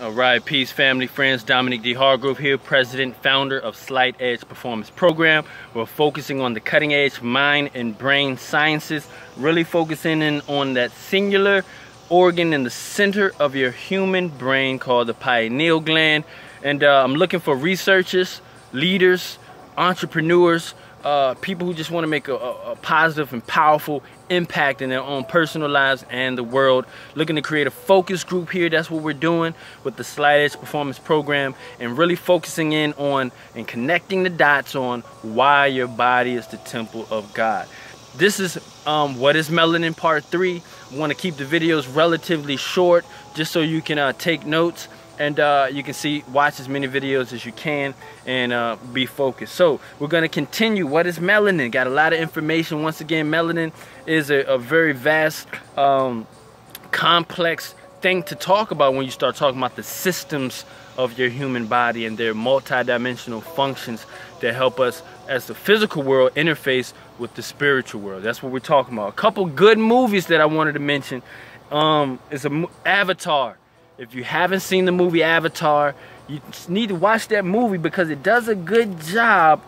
All right, peace, family, friends. Dominic D. Hargrove here, president, founder of Slight Edge Performance Program. We're focusing on the cutting edge mind and brain sciences, really focusing in on that singular organ in the center of your human brain called the pineal gland. And I'm looking for researchers, leaders, entrepreneurs, people who just want to make a positive and powerful impact in their own personal lives and the world. Looking to create a focus group here. That's what we're doing with the Slight Edge Performance Program, and really focusing in on and connecting the dots on why your body is the temple of God. This is what is melanin part 3. I want to keep the videos relatively short just so you can take notes. And you can watch as many videos as you can and be focused. So we're going to continue. What is melanin? Got a lot of information. Once again, melanin is a very vast, complex thing to talk about when you start talking about the systems of your human body and their multidimensional functions that help us as the physical world interface with the spiritual world. That's what we're talking about. A couple good movies that I wanted to mention is Avatar. If you haven't seen the movie Avatar, you need to watch that movie because it does a good job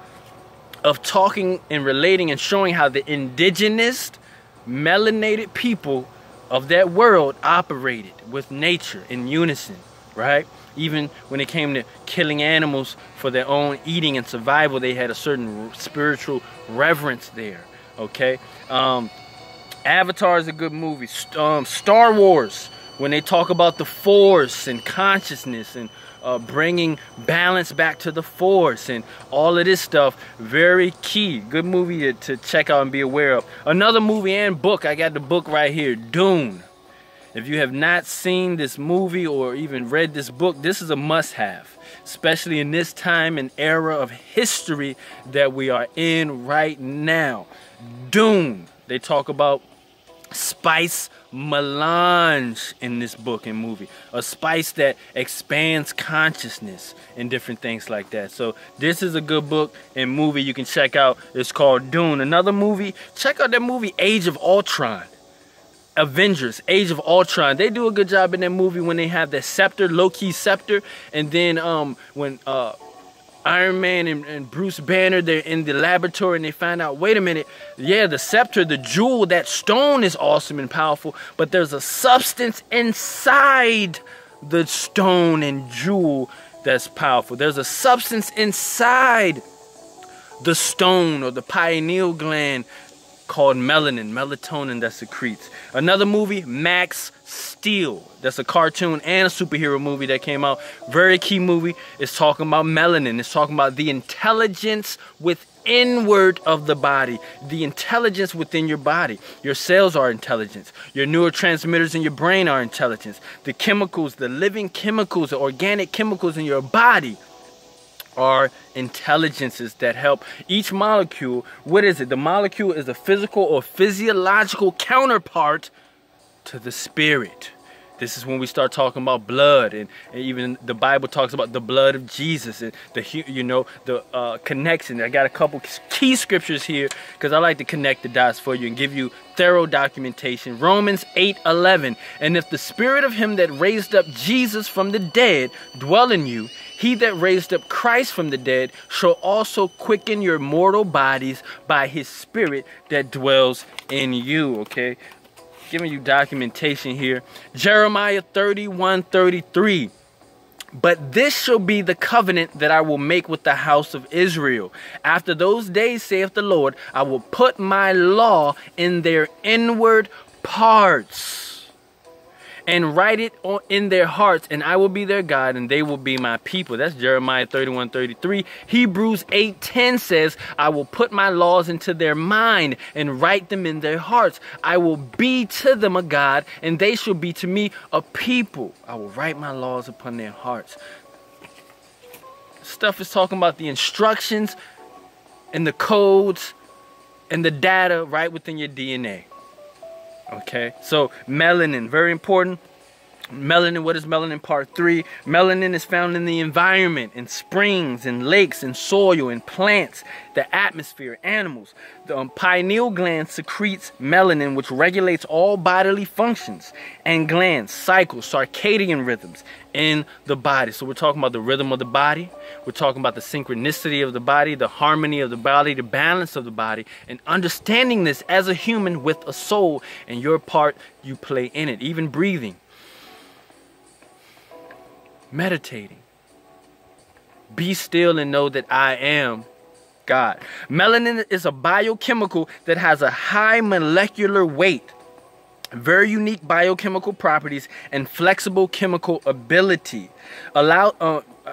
of talking and relating and showing how the indigenous melanated people of that world operated with nature in unison, right? Even when it came to killing animals for their own eating and survival, they had a certain spiritual reverence there, okay? Avatar is a good movie. Star Wars, when they talk about the force and consciousness and bringing balance back to the force and all of this stuff, very key. Good movie to check out and be aware of. Another movie and book, I got the book right here, Dune. If you have not seen this movie or even read this book, this is a must-have, especially in this time and era of history that we are in right now. Dune, they talk about spice melange in this book and movie, a spice that expands consciousness and different things like that. So this is a good book and movie you can check out. It's called Dune. Another movie, check out that movie Age of Ultron. Avengers, Age of Ultron. They do a good job in that movie when they have that scepter, low-key scepter, and then when Iron Man and Bruce Banner, they're in the laboratory and they find out, wait a minute, yeah, the scepter, the jewel, that stone is awesome and powerful, but there's a substance inside the stone and jewel that's powerful. There's a substance inside the stone or the pineal gland called melatonin that secretes. Another movie, Max Steel. That's a cartoon and a superhero movie that came out. Very key movie. It's talking about melanin. It's talking about the intelligence inward of the body. The intelligence within your body. Your cells are intelligence. Your neurotransmitters in your brain are intelligence. The chemicals, the living chemicals, the organic chemicals in your body are intelligences that help each molecule. What is it? The molecule is a physical or physiological counterpart to the spirit. This is when we start talking about blood, and even the Bible talks about the blood of Jesus and the connection. I got a couple key scriptures here because I like to connect the dots for you and give you thorough documentation. Romans 8:11. And if the spirit of him that raised up Jesus from the dead dwell in you, he that raised up Christ from the dead shall also quicken your mortal bodies by his spirit that dwells in you. Okay, giving you documentation here. Jeremiah 31:33. But this shall be the covenant that I will make with the house of Israel. After those days, saith the Lord, I will put my law in their inward parts and write it in their hearts, and I will be their God, and they will be my people. That's Jeremiah 31:33. Hebrews 8:10 says, I will put my laws into their mind and write them in their hearts. I will be to them a God, and they shall be to me a people. I will write my laws upon their hearts. Stuff is talking about the instructions and the codes and the data right within your DNA. Okay, so melanin, very important. Melanin, what is melanin? Part 3. Melanin is found in the environment, in springs, in lakes, in soil, in plants, the atmosphere, animals. The pineal gland secretes melanin, which regulates all bodily functions and glands, cycles, circadian rhythms in the body. So we're talking about the rhythm of the body. We're talking about the synchronicity of the body, the harmony of the body, the balance of the body, and understanding this as a human with a soul, and your part you play in it, even breathing. Meditating. Be still and know that I am God. Melanin is a biochemical that has a high molecular weight, very unique biochemical properties, and flexible chemical ability.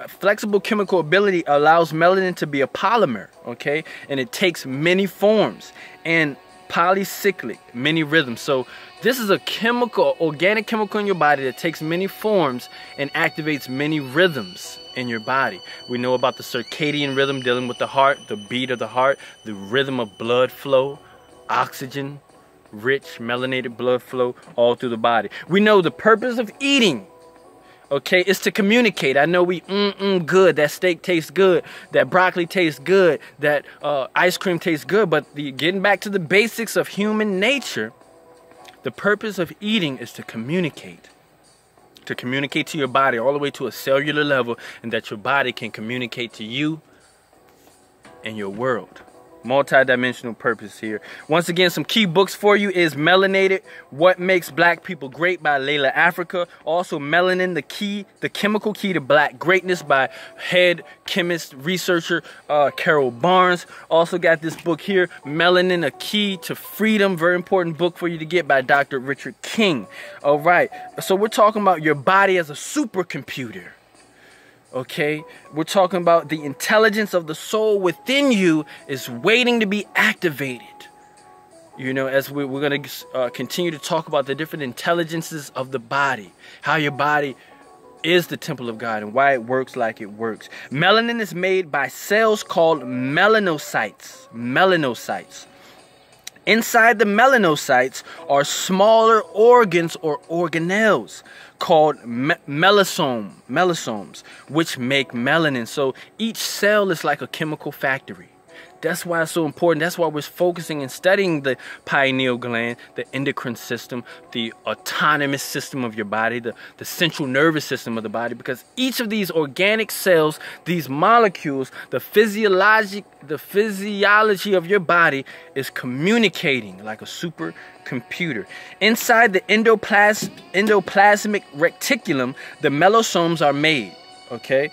Flexible chemical ability allows melanin to be a polymer, okay? And it takes many forms and polycyclic, many rhythms. So this is a chemical, organic chemical in your body that takes many forms and activates many rhythms in your body. We know about the circadian rhythm dealing with the heart, the beat of the heart, the rhythm of blood flow, oxygen, rich melanated blood flow all through the body. We know the purpose of eating, okay, is to communicate. I know we good, that steak tastes good, that broccoli tastes good, that ice cream tastes good, but getting back to the basics of human nature, the purpose of eating is to communicate to your body all the way to a cellular level, and that your body can communicate to you and your world. Multi-dimensional purpose here. Once again, some key books for you is Melanated, What Makes Black People Great by Layla Africa. Also Melanin, the Chemical Key to Black Greatness by head chemist, researcher Carol Barnes. Also got this book here, Melanin, A Key to Freedom. Very important book for you to get by Dr. Richard King. All right, so we're talking about your body as a supercomputer. Okay, we're talking about the intelligence of the soul within you is waiting to be activated. You know, as we're going to continue to talk about the different intelligences of the body, how your body is the temple of God and why it works like it works. Melanin is made by cells called melanocytes. Melanocytes. Inside the melanocytes are smaller organs or organelles called mesosomes, which make melanin. So each cell is like a chemical factory. That's why it's so important. That's why we're focusing and studying the pineal gland, the endocrine system, the autonomous system of your body, the central nervous system of the body, because each of these organic cells, these molecules, the physiology of your body is communicating like a supercomputer. Inside the endoplasmic reticulum, the mesosomes are made, okay?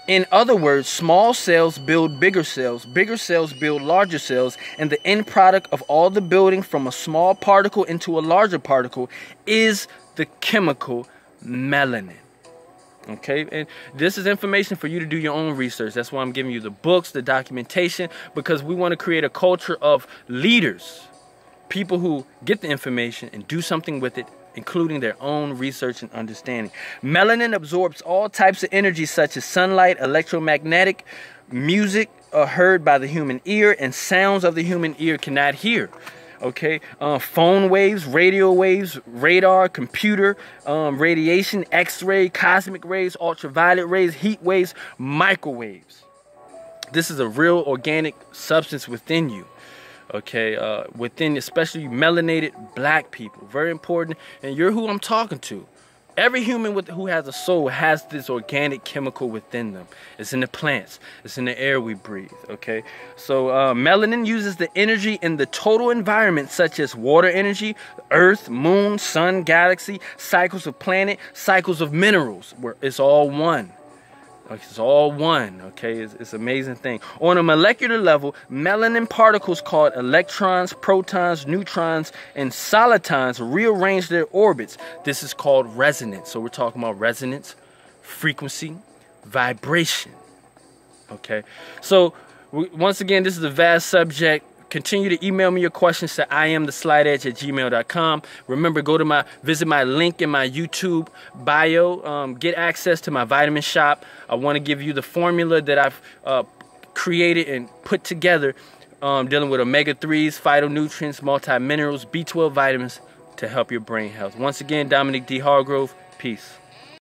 In other words, small cells build bigger cells build larger cells, and the end product of all the building from a small particle into a larger particle is the chemical melanin. Okay, and this is information for you to do your own research. That's why I'm giving you the books, the documentation, because we want to create a culture of leaders, people who get the information and do something with it, including their own research and understanding. Melanin absorbs all types of energy such as sunlight, electromagnetic, music heard by the human ear, and sounds of the human ear cannot hear. Okay, phone waves, radio waves, radar, computer, radiation, X-ray, cosmic rays, ultraviolet rays, heat waves, microwaves. This is a real organic substance within you. Okay, within especially melanated black people, very important, and you're who I'm talking to. Every human who has a soul has this organic chemical within them. It's in the plants, it's in the air we breathe. Okay, so melanin uses the energy in the total environment, such as water energy, earth, moon, sun, galaxy, cycles of planet, cycles of minerals, where it's all one. It's all one, okay? It's an amazing thing. On a molecular level, melanin particles called electrons, protons, neutrons, and solitons rearrange their orbits. This is called resonance. So we're talking about resonance, frequency, vibration, okay? So once again, this is a vast subject. Continue to email me your questions to iamtheslightedge@gmail.com. Remember, visit my link in my YouTube bio. Get access to my vitamin shop. I want to give you the formula that I've created and put together, dealing with omega-3s, phytonutrients, multi-minerals, B12 vitamins to help your brain health. Once again, Dominic D. Hargrove, Peace.